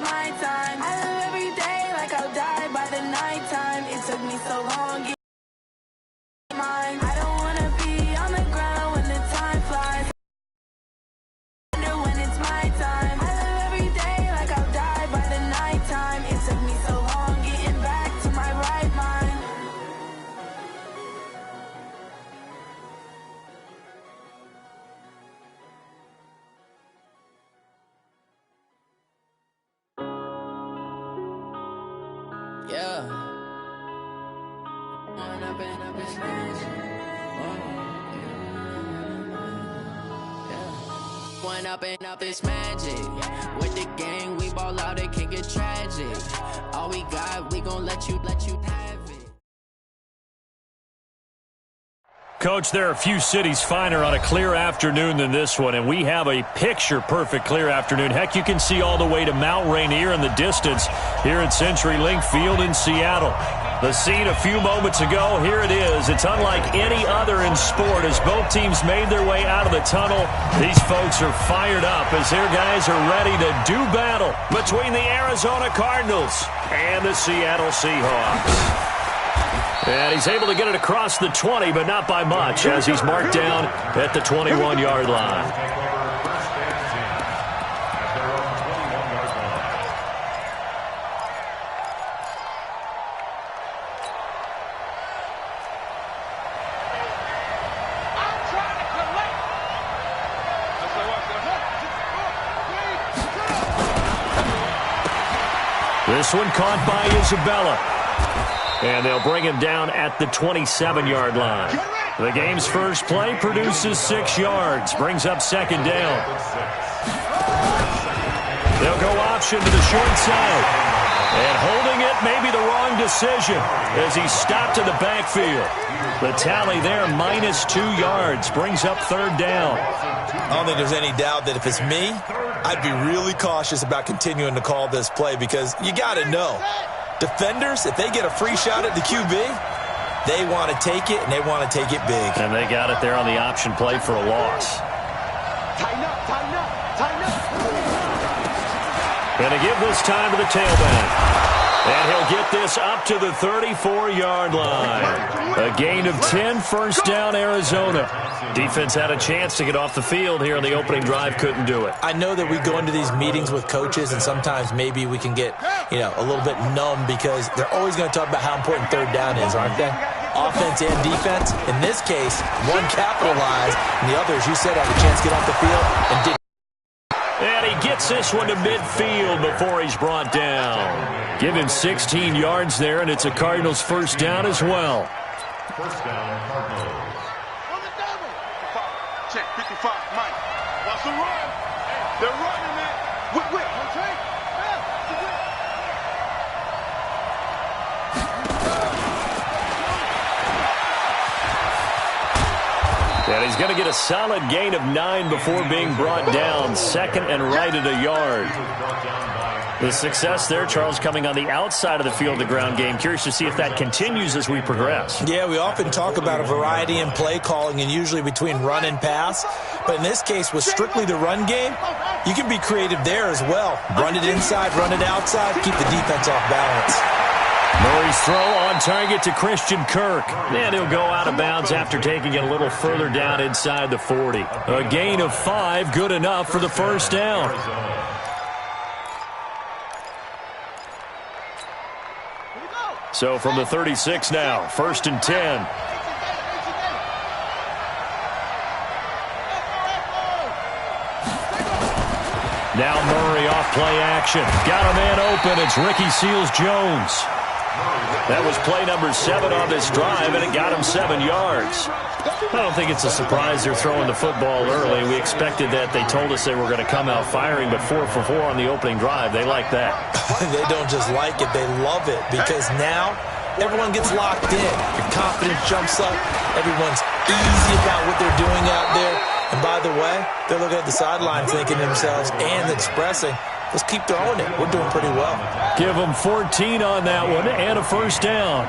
my time. I live every day like I'll die by the nighttime. It took me so long. I don't wanna be on the ground when the time flies. When it's my time, I live every day like I'll die by the nighttime. It took me so long getting back to my right mind. Yeah. Up this magic. With the gang, we ball out, it can get tragic. All we got, we gon' let you have it. Coach, there are a few cities finer on a clear afternoon than this one, and we have a picture-perfect clear afternoon. Heck, you can see all the way to Mount Rainier in the distance here at CenturyLink Field in Seattle. The scene a few moments ago, here it is. It's unlike any other in sport as both teams made their way out of the tunnel. These folks are fired up as their guys are ready to do battle between the Arizona Cardinals and the Seattle Seahawks. And he's able to get it across the 20, but not by much as he's marked down at the 21-yard line. This one caught by Isabella. And they'll bring him down at the 27-yard line. The game's first play produces 6 yards, brings up second down. They'll go option to the short side. And holding it may be the wrong decision as he's stopped in the backfield. The tally there, -2 yards, brings up third down. I don't think there's any doubt that if it's me, I'd be really cautious about continuing to call this play because you got to know. Defenders, if they get a free shot at the QB, they want to take it, and they want to take it big. And they got it there on the option play for a loss. Tighten up, tighten up, tighten up. Going to give this time to the tailback. And he'll get this up to the 34-yard line. A gain of 10, first down, Arizona. Defense had a chance to get off the field here in the opening drive, couldn't do it. I know that we go into these meetings with coaches, and sometimes maybe we can get, a little bit numb because they're always going to talk about how important third down is, aren't they? Offense and defense. In this case, one capitalized, and the other, as you said, had a chance to get off the field and didn't. And he gets this one to midfield before he's brought down. Give him 16 yards there, and it's a Cardinals first down as well. First down, Cardinals. On the double. Check, 55, Mike. Watch the run. They're running, man. Whip. And he's going to get a solid gain of 9 before being brought down. Second and right at a yard. The success there, Charles, coming on the outside of the field, the ground game. Curious to see if that continues as we progress. Yeah, we often talk about a variety in play calling and usually between run and pass. But in this case, with strictly the run game, you can be creative there as well. Run it inside, run it outside, keep the defense off balance. Murray's throw on target to Christian Kirk. And he'll go out of bounds after taking it a little further down inside the 40. A gain of 5, good enough for the first down. So from the 36 now, first and 10. Now Murray off play action. Got a man open. It's Ricky Seals-Jones. That was play number 7 on this drive, and it got him 7 yards. I don't think it's a surprise they're throwing the football early. We expected that. They told us they were going to come out firing, but 4 for 4 on the opening drive. They like that. They don't just like it. They love it because now everyone gets locked in. Your confidence jumps up. Everyone's easy about what they're doing out there. And by the way, they're looking at the sideline thinking to themselves and expressing, let's keep throwing it. We're doing pretty well. Give them 14 on that one and a first down.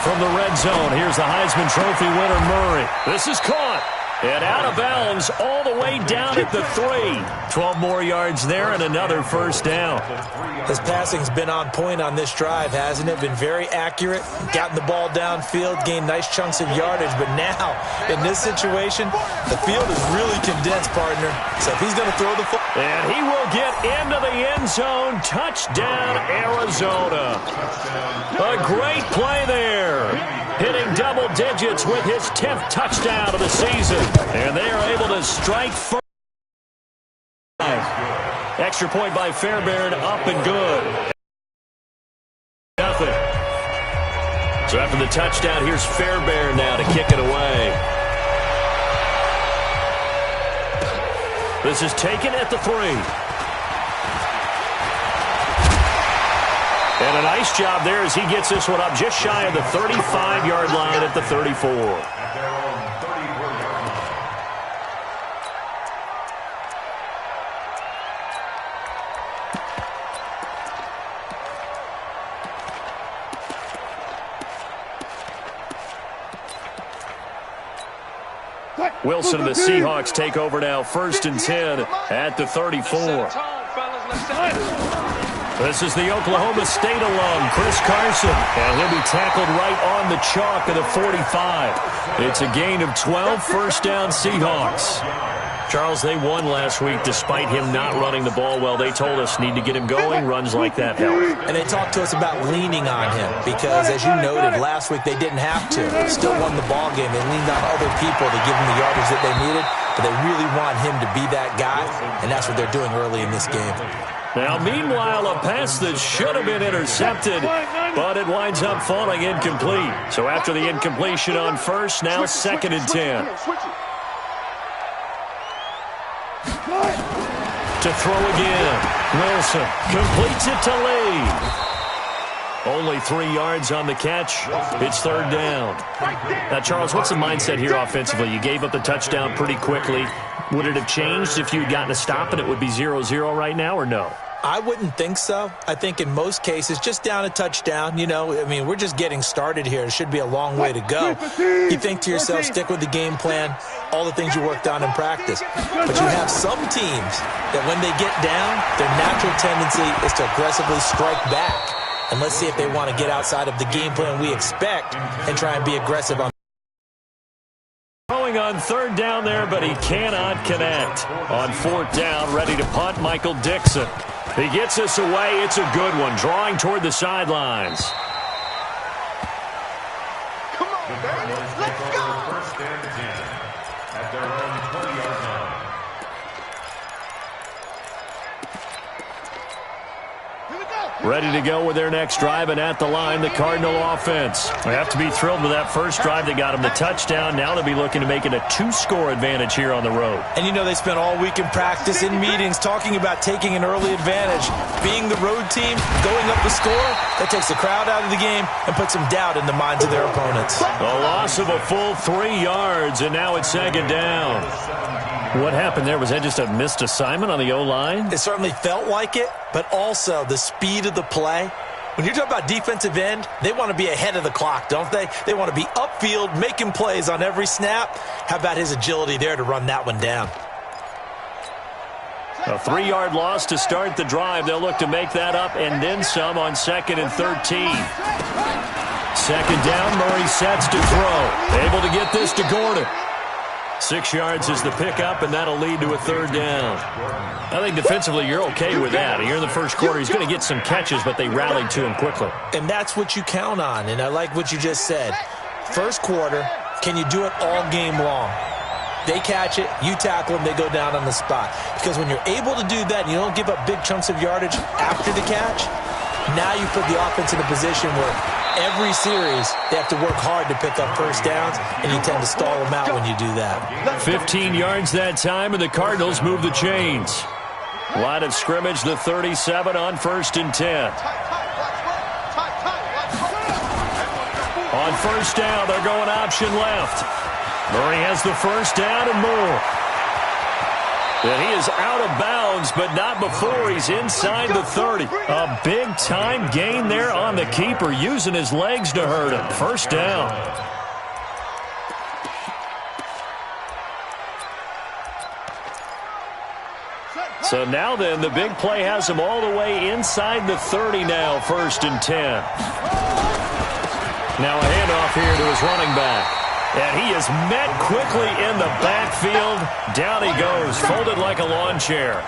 From the red zone, here's the Heisman Trophy winner, Murray. This is caught. And out of bounds all the way down at the 3. 12 more yards there and another first down. His passing's been on point on this drive, hasn't it? Been very accurate, gotten the ball downfield, gained nice chunks of yardage. But now, in this situation, the field is really condensed, partner. So if he's going to throw the football. And he will get into the end zone. Touchdown, Arizona. A great play there. Hitting double digits with his 10th touchdown of the season. And they are able to strike first. Extra point by Fairbairn, up and good. Nothing. So after the touchdown, here's Fairbairn now to kick it away. This is taken at the 3. And a nice job there as he gets this one up just shy of the 35-yard line at the 34. Wilson and the Seahawks take over now, 1st and 10 at the 34. This is the Oklahoma State alum, Chris Carson, and he'll be tackled right on the chalk of the 45. It's a gain of 12, first down Seahawks. Charles, they won last week despite him not running the ball well. They told us need to get him going. Runs like that help. And they talked to us about leaning on him because, as you noted, last week they didn't have to. Still won the ball game. They leaned on other people to give them the yardage that they needed, but they really want him to be that guy, and that's what they're doing early in this game. Now, meanwhile, a pass that should have been intercepted, but it winds up falling incomplete. So after the incompletion on first, now 2nd and 10. To throw again. Wilson completes it to Lee. Only 3 yards on the catch. It's 3rd down. Now, Charles, what's the mindset here offensively? You gave up the touchdown pretty quickly. Would it have changed if you had gotten a stop and it would be 0-0 right now, or no? I wouldn't think so. I think in most cases, just down a touchdown, you know, I mean, we're just getting started here. It should be a long way to go. You think to yourself, stick with the game plan, all the things you worked on in practice. But you have some teams that when they get down, their natural tendency is to aggressively strike back. And let's see if they want to get outside of the game plan we expect and try and be aggressive on. Throwing on 3rd down there, but he cannot connect. On 4th down, ready to punt, Michael Dixon. He gets this away. It's a good one. Drawing toward the sidelines. Come on, baby. Let's go. 1st and 10 at their own 20-yard line. Ready to go with their next drive, and at the line, the Cardinal offense. They have to be thrilled with that first drive. They got them the touchdown. Now they'll be looking to make it a 2-score advantage here on the road. And you know they spent all week in practice, in meetings, talking about taking an early advantage. Being the road team, going up the score, that takes the crowd out of the game and puts some doubt in the minds of their opponents. A loss of a full 3 yards, and now it's 2nd down. What happened there? Was that just a missed assignment on the O-line? It certainly felt like it, but also the speed of the play. When you're talking about defensive end, they want to be ahead of the clock, don't they? They want to be upfield, making plays on every snap. How about his agility there to run that one down? A 3-yard loss to start the drive. They'll look to make that up and then some on 2nd and 13. 2nd down, Murray sets to throw. Able to get this to Gordon. 6 yards is the pickup, and that'll lead to a 3rd down. I think defensively you're okay with that. Here in the first quarter, he's going to get some catches, but they rallied to him quickly. And that's what you count on, and I like what you just said. First quarter, can you do it all game long? They catch it, you tackle them, they go down on the spot. Because when you're able to do that and you don't give up big chunks of yardage after the catch, now you put the offense in a position where every series they have to work hard to pick up first downs, and you tend to stall them out when you do that. 15 yards that time, and the Cardinals move the chains. Line of scrimmage, the 37 on 1st and 10. On 1st down, they're going option left. Murray has the first down and more. And he is out of bounds, but not before he's inside the 30. A big-time gain there on the keeper, using his legs to hurt him. First down. So now then, the big play has him all the way inside the 30 now, 1st and 10. Now a handoff here to his running back. And he is met quickly in the backfield. Down he goes, folded like a lawn chair.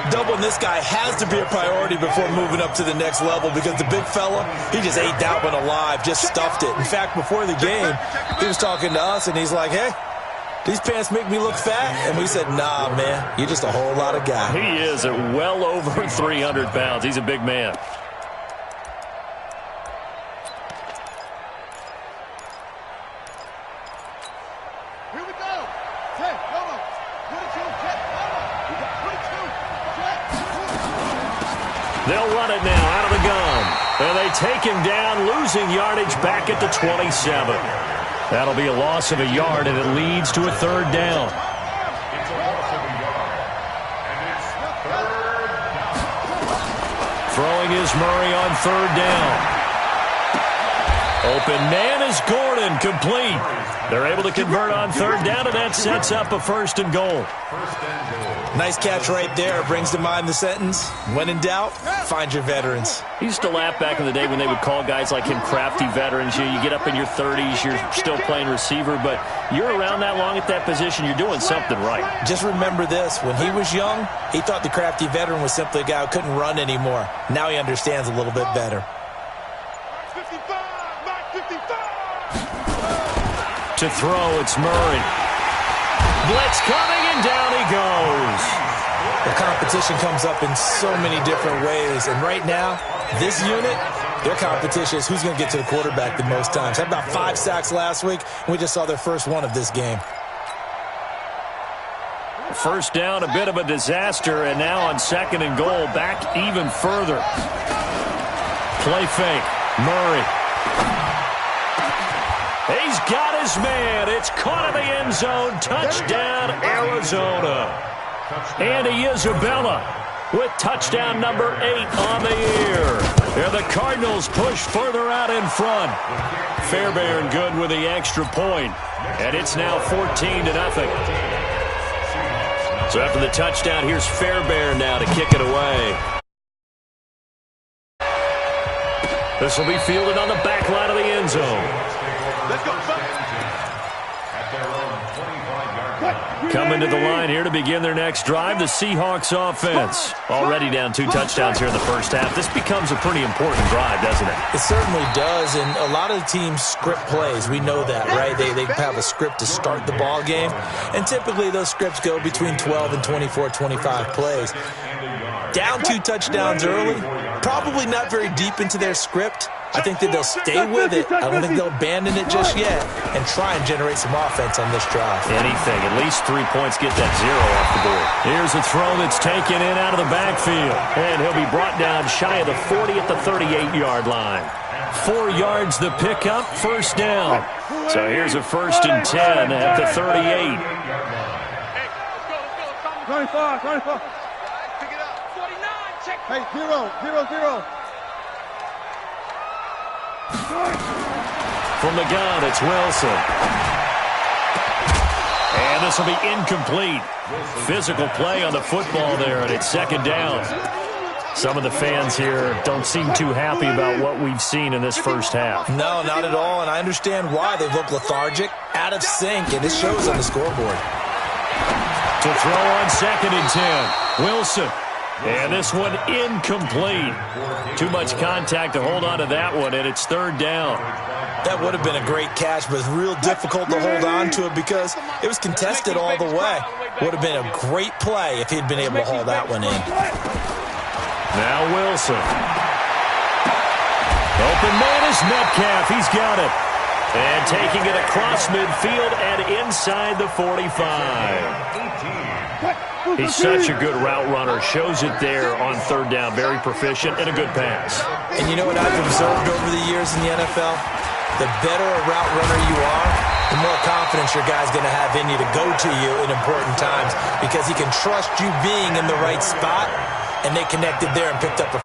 Doubling this guy has to be a priority before moving up to the next level because the big fella, he just ate that one alive, just stuffed it. In fact, before the game, he was talking to us, and he's like, hey, these pants make me look fat. And we said, nah, man, you're just a whole lot of guy. He is at well over 300 pounds. He's a big man. Here we go. 10, come on. 22, check, come on. We got 22, check. They'll run it now out of the gun. And they take him down, losing yardage back at the 27. That'll be a loss of a yard, and it leads to a 3rd down. Throwing is Murray on 3rd down. Open man is Gordon, complete. They're able to convert on 3rd down, and that sets up a 1st and goal. Nice catch right there. Brings to mind the sentence, when in doubt, find your veterans. He used to laugh back in the day when they would call guys like him crafty veterans. You get up in your 30s, you're still playing receiver, but you're around that long at that position, you're doing something right. Just remember this. When he was young, he thought the crafty veteran was simply a guy who couldn't run anymore. Now he understands a little bit better. 55, 55. To throw, it's Murray. Blitz coming, and down he goes. The competition comes up in so many different ways, and right now, this unit, their competition is who's going to get to the quarterback the most times. Had about 5 sacks last week, and we just saw their first one of this game. 1st down, a bit of a disaster, and now on 2nd and goal, back even further. Play fake, Murray. He's got his man. It's caught in the end zone. Touchdown, Arizona. Andy Isabella with touchdown number 8 on the year. And the Cardinals push further out in front. Fairbairn good with the extra point. And it's now 14-0. So after the touchdown, here's Fairbairn now to kick it away. This will be fielded on the back line of the end zone. Let's go. Coming to the line here to begin their next drive, the Seahawks offense. Already down 2 touchdowns here in the first half. This becomes a pretty important drive, doesn't it? It certainly does, and a lot of the teams script plays. We know that, right? They have a script to start the ball game, and typically those scripts go between 12 and 24, 25 plays. Down 2 touchdowns early, probably not very deep into their script. I think that they'll stay with it. I don't think they'll abandon it just yet and try and generate some offense on this drive. Anything. At least 3 points, get that 0 off the board. Here's a throw that's taken in out of the backfield. And he'll be brought down shy of the 40 at the 38-yard line. 4 yards the pickup, 1st down. So here's a 1st and 10 at the 38. Hey, let's go. 24. Pick it up. 49, check. Hey, 0. From the gun, it's Wilson. And this will be incomplete. Physical play on the football there, and it's 2nd down. Some of the fans here don't seem too happy about what we've seen in this first half. No, not at all, and I understand why. They look lethargic, out of sync, and it shows on the scoreboard. To throw on 2nd and 10, Wilson. And this one incomplete. Too much contact to hold on to that one, and it's 3rd down. That would have been a great catch, but it's real difficult to hold on to it because it was contested all the way. Would have been a great play if he'd been able to haul that one in. Now Wilson. Open man is Metcalf. He's got it. And taking it across midfield and inside the 45. He's such a good route runner. Shows it there on 3rd down. Very proficient and a good pass. And you know what I've observed over the years in the NFL? The better a route runner you are, the more confidence your guy's going to have in you to go to you in important times because he can trust you being in the right spot, and they connected there and picked up a